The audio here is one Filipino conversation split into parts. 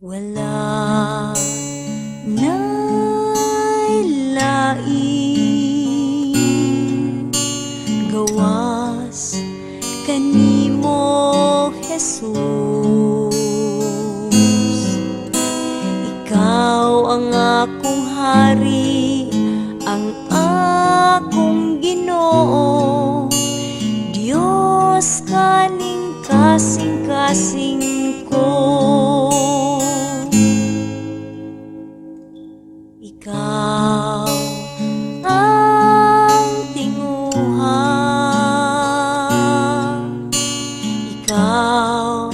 Wala na'y lain gawas kanimo, Jesus. Ikaw ang akong hari, ang akong Ginoo, Diyos kaning kasing-kasing ko. Ikaw ang tinguha, ikaw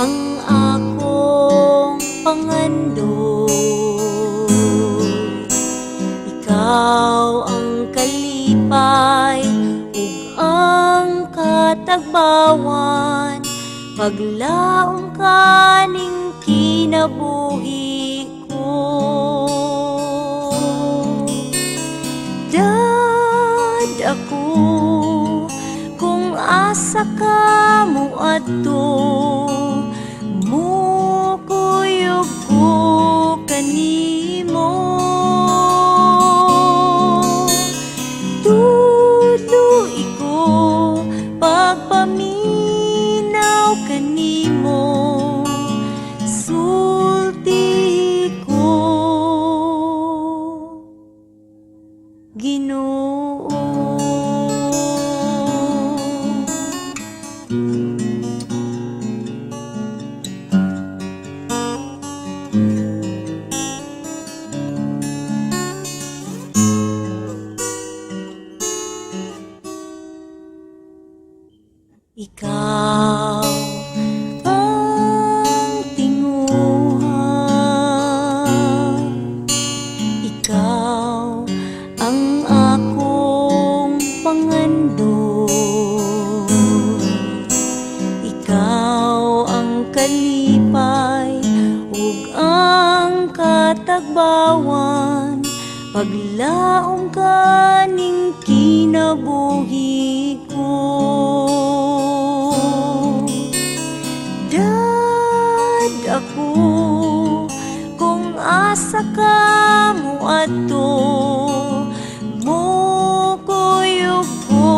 ang akong pangandoy, ikaw ang kalipay ug ang katagbawan, paglaom kaning kinabuhi ko. Dad ako kung asa ka mo adto, mukuyog ko kanimo. Tuloy ko pagpaminaw kanimo, sulti ko Ginoo. Ikaw ang tinguha, ikaw ang akong pangandoy, ikaw ang kalipay ug ang katagbawan, paglaom kaning kinabuhi ko. Dad ako kung asa ka mo adto, mukuyog ko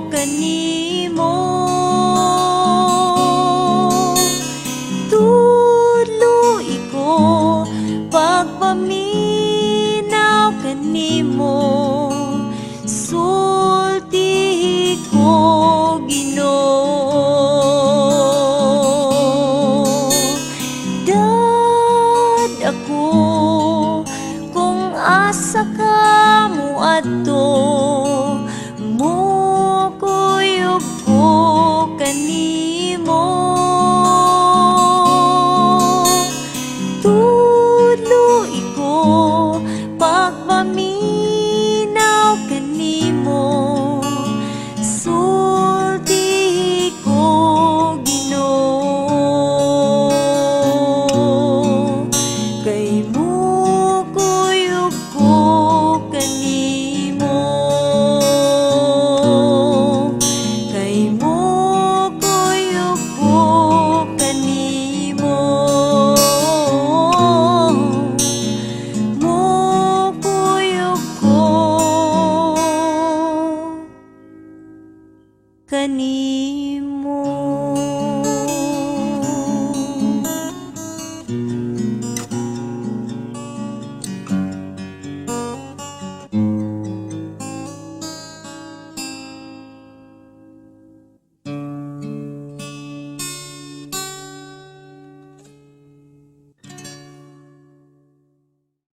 kanimo. Tuloy ko pagpaminaw kanimo,